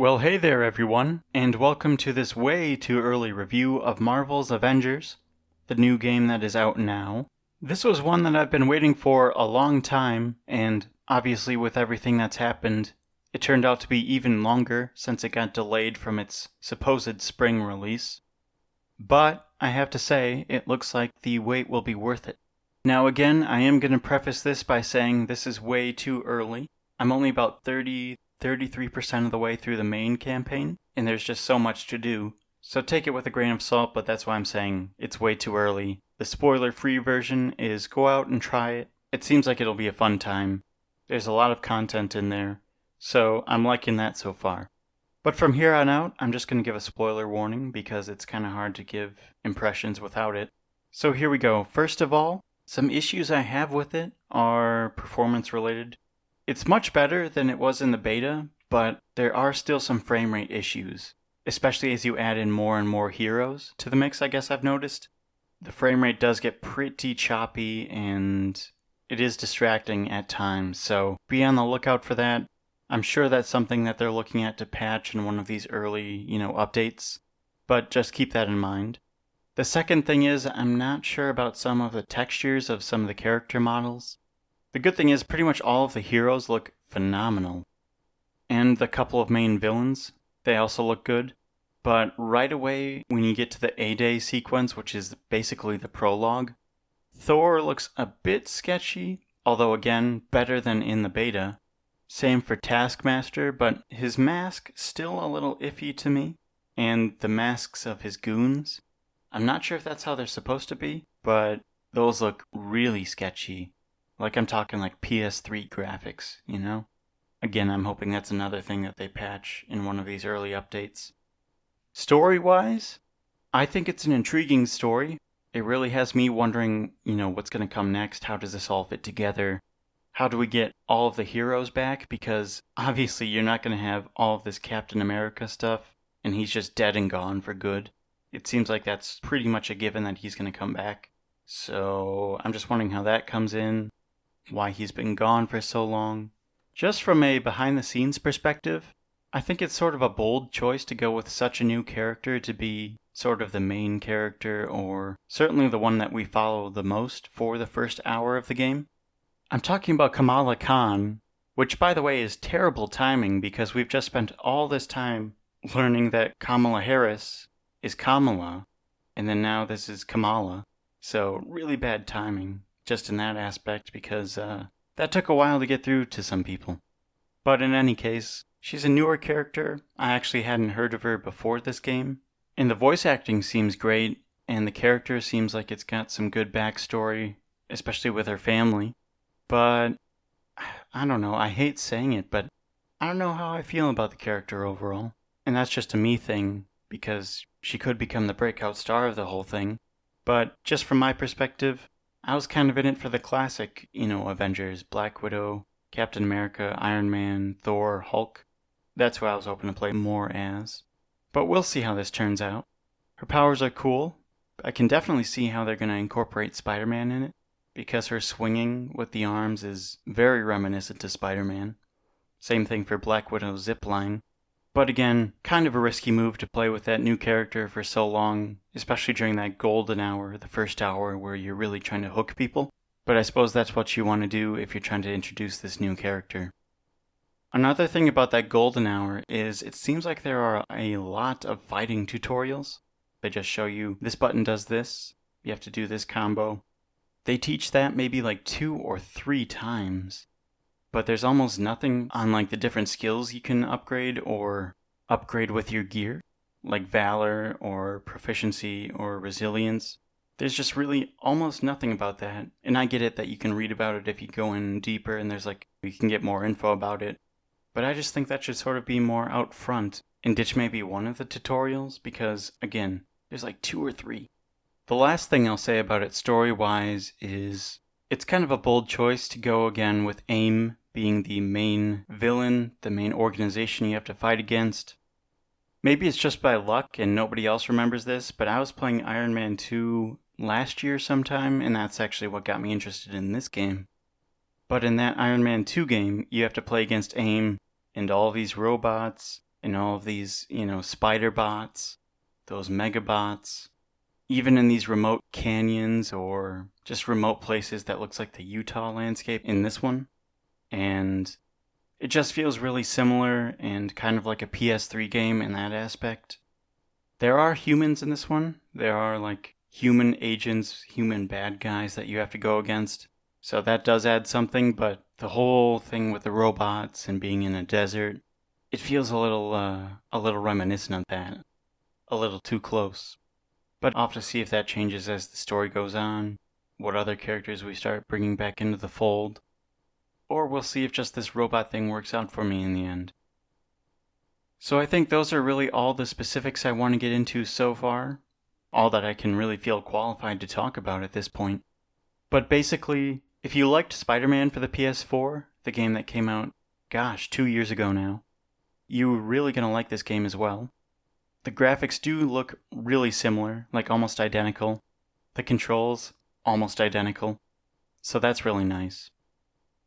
Well, hey there, everyone, and welcome to this way too early review of Marvel's Avengers, the new game that is out now. This was one that I've been waiting for a long time, and obviously with everything that's happened, it turned out to be even longer since it got delayed from its supposed spring release. But I have to say, it looks like the wait will be worth it. Now again, I am going to preface this by saying this is way too early. I'm only about 33% of the way through the main campaign, and there's just so much to do. So take it with a grain of salt, but that's why I'm saying it's way too early. The spoiler-free version is go out and try it. It seems like it'll be a fun time. There's a lot of content in there, so I'm liking that so far. But from here on out, I'm just going to give a spoiler warning because it's kind of hard to give impressions without it. So here we go. First of all, some issues I have with it are performance-related. It's much better than it was in the beta, but there are still some frame rate issues, especially as you add in more and more heroes to the mix, I guess I've noticed. The frame rate does get pretty choppy, and it is distracting at times, so be on the lookout for that. I'm sure that's something that they're looking at to patch in one of these early, updates, but just keep that in mind. The second thing is, I'm not sure about some of the textures of some of the character models. The good thing is pretty much all of the heroes look phenomenal. And the couple of main villains, they also look good. But right away, when you get to the A-Day sequence, which is basically the prologue, Thor looks a bit sketchy, although again, better than in the beta. Same for Taskmaster, but his mask still a little iffy to me. And the masks of his goons, I'm not sure if that's how they're supposed to be, but those look really sketchy. Like I'm talking like PS3 graphics, Again, I'm hoping that's another thing that they patch in one of these early updates. Story-wise, I think it's an intriguing story. It really has me wondering, what's going to come next? How does this all fit together? How do we get all of the heroes back? Because obviously you're not going to have all of this Captain America stuff, and he's just dead and gone for good. It seems like that's pretty much a given that he's going to come back. So I'm just wondering how that comes in. Why he's been gone for so long. Just from a behind-the-scenes perspective, I think it's sort of a bold choice to go with such a new character to be sort of the main character, or certainly the one that we follow the most for the first hour of the game. I'm talking about Kamala Khan, which by the way is terrible timing because we've just spent all this time learning that Kamala Harris is Kamala, and then now this is Kamala, so really bad timing. Just in that aspect, because that took a while to get through to some people. But in any case, she's a newer character. I actually hadn't heard of her before this game. And the voice acting seems great, and the character seems like it's got some good backstory, especially with her family. But, I don't know, I hate saying it, but I don't know how I feel about the character overall. And that's just a me thing, because she could become the breakout star of the whole thing. But just from my perspective, I was kind of in it for the classic, Avengers, Black Widow, Captain America, Iron Man, Thor, Hulk. That's who I was hoping to play more as. But we'll see how this turns out. Her powers are cool. I can definitely see how they're going to incorporate Spider-Man in it, because her swinging with the arms is very reminiscent to Spider-Man. Same thing for Black Widow's zipline. But again, kind of a risky move to play with that new character for so long, especially during that golden hour, the first hour where you're really trying to hook people. But I suppose that's what you want to do if you're trying to introduce this new character. Another thing about that golden hour is it seems like there are a lot of fighting tutorials. They just show you this button does this, you have to do this combo. They teach that maybe like 2 or 3 times. But there's almost nothing on like the different skills you can upgrade or upgrade with your gear, like Valor or Proficiency or Resilience. There's just really almost nothing about that. And I get it that you can read about it if you go in deeper and you can get more info about it. But I just think that should sort of be more out front and ditch maybe one of the tutorials because, again, there's like 2 or 3. The last thing I'll say about it story-wise is it's kind of a bold choice to go again with AIM being the main villain, the main organization you have to fight against. Maybe it's just by luck and nobody else remembers this, but I was playing Iron Man 2 last year sometime, and that's actually what got me interested in this game. But in that Iron Man 2 game, you have to play against AIM and all these robots, and all of these, spider bots, those megabots, even in these remote canyons or just remote places that looks like the Utah landscape in this one. And it just feels really similar and kind of like a PS3 game in that aspect. There are humans in this one. There are like human agents, human bad guys that you have to go against. So that does add something, but the whole thing with the robots and being in a desert, it feels a little reminiscent of that. A little too close. But I'll have to see if that changes as the story goes on, what other characters we start bringing back into the fold. Or we'll see if just this robot thing works out for me in the end. So I think those are really all the specifics I want to get into so far. All that I can really feel qualified to talk about at this point. But basically, if you liked Spider-Man for the PS4, the game that came out, 2 years ago now, you're really going to like this game as well. The graphics do look really similar, like almost identical. The controls, almost identical. So that's really nice.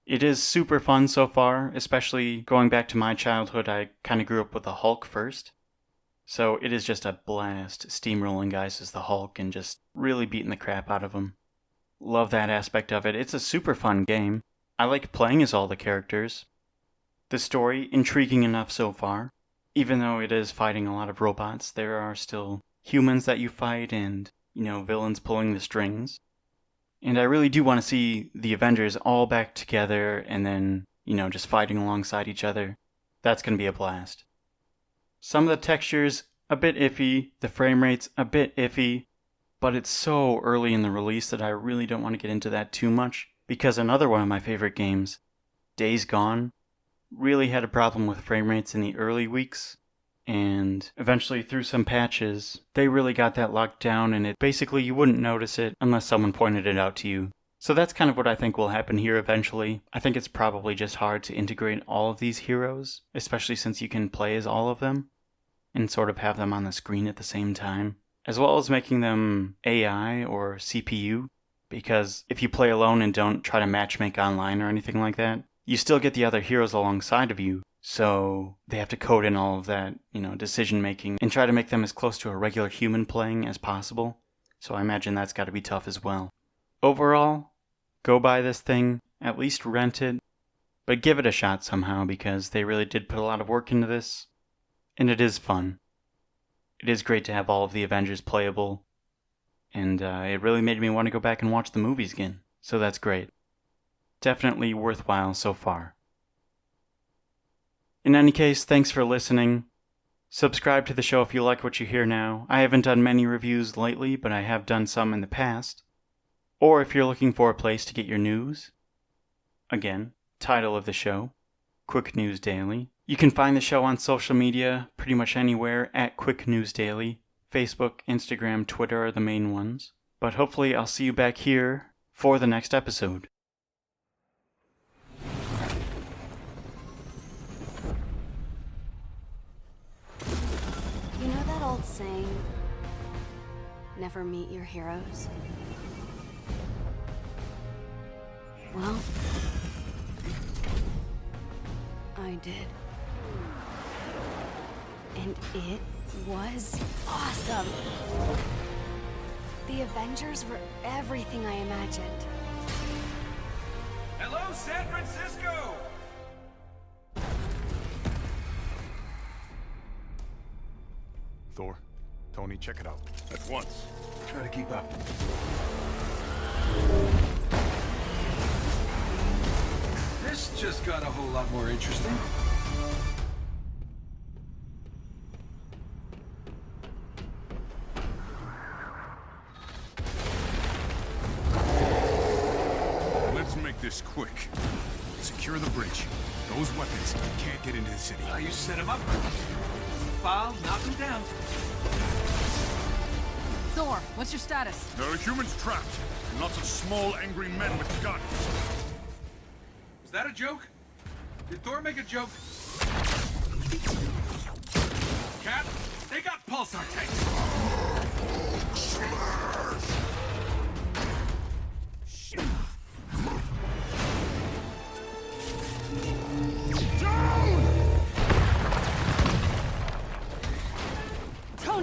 It is super fun so far, especially going back to my childhood. I kind of grew up with the Hulk first. So it is just a blast steamrolling guys as the Hulk and just really beating the crap out of them. Love that aspect of it. It's a super fun game. I like playing as all the characters. The story, intriguing enough so far. Even though it is fighting a lot of robots, there are still humans that you fight and, villains pulling the strings. And I really do want to see the Avengers all back together and then, just fighting alongside each other. That's going to be a blast. Some of the textures, a bit iffy. The frame rate's a bit iffy. But it's so early in the release that I really don't want to get into that too much. Because another one of my favorite games, Days Gone, really had a problem with frame rates in the early weeks. And eventually, through some patches, they really got that locked down, and basically you wouldn't notice it unless someone pointed it out to you. So that's kind of what I think will happen here eventually. I think it's probably just hard to integrate all of these heroes, especially since you can play as all of them, and sort of have them on the screen at the same time, as well as making them AI or CPU, because if you play alone and don't try to matchmake online or anything like that, you still get the other heroes alongside of you. So they have to code in all of that, decision making and try to make them as close to a regular human playing as possible. So I imagine that's got to be tough as well. Overall, go buy this thing, at least rent it, but give it a shot somehow because they really did put a lot of work into this. And it is fun. It is great to have all of the Avengers playable. And it really made me want to go back and watch the movies again. So that's great. Definitely worthwhile so far. In any case, thanks for listening. Subscribe to the show if you like what you hear now. I haven't done many reviews lately, but I have done some in the past. Or if you're looking for a place to get your news. Again, title of the show, Quick News Daily. You can find the show on social media, pretty much anywhere, at Quick News Daily. Facebook, Instagram, Twitter are the main ones. But hopefully I'll see you back here for the next episode. You know that old saying, never meet your heroes? Well, I did. And it was awesome. The Avengers were everything I imagined. Hello, San Francisco! Thor, Tony, check it out. At once. Try to keep up. This just got a whole lot more interesting. Let's make this quick. Secure the bridge. Those weapons can't get into the city. You set him up. Foul, knock him down. Thor, what's your status? There are humans trapped. Lots of small, angry men with guns. Was that a joke? Did Thor make a joke? Cap, they got pulsar tanks.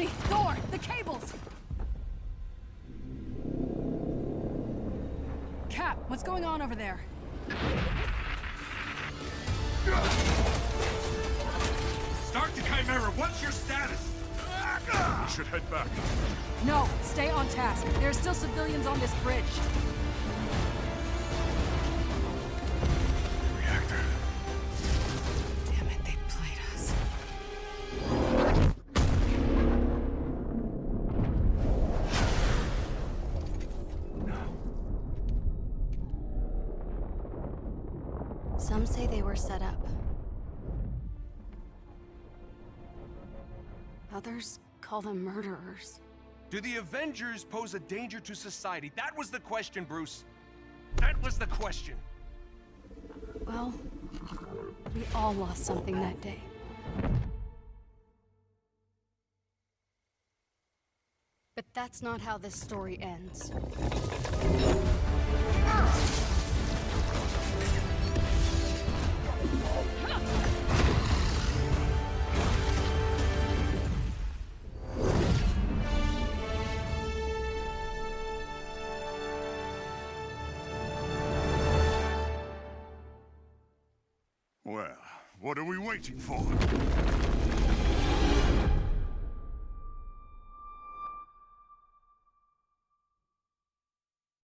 me! Thor! The cables! Cap, what's going on over there? Start the Chimera. What's your status? We should head back. No, stay on task. There are still civilians on this bridge. Reactor. Damn it, they played us. Some say they were set up. Others call them murderers. Do the Avengers pose a danger to society? That was the question, Bruce. That was the question. Well, we all lost something that day. But that's not how this story ends. Well, what are we waiting for?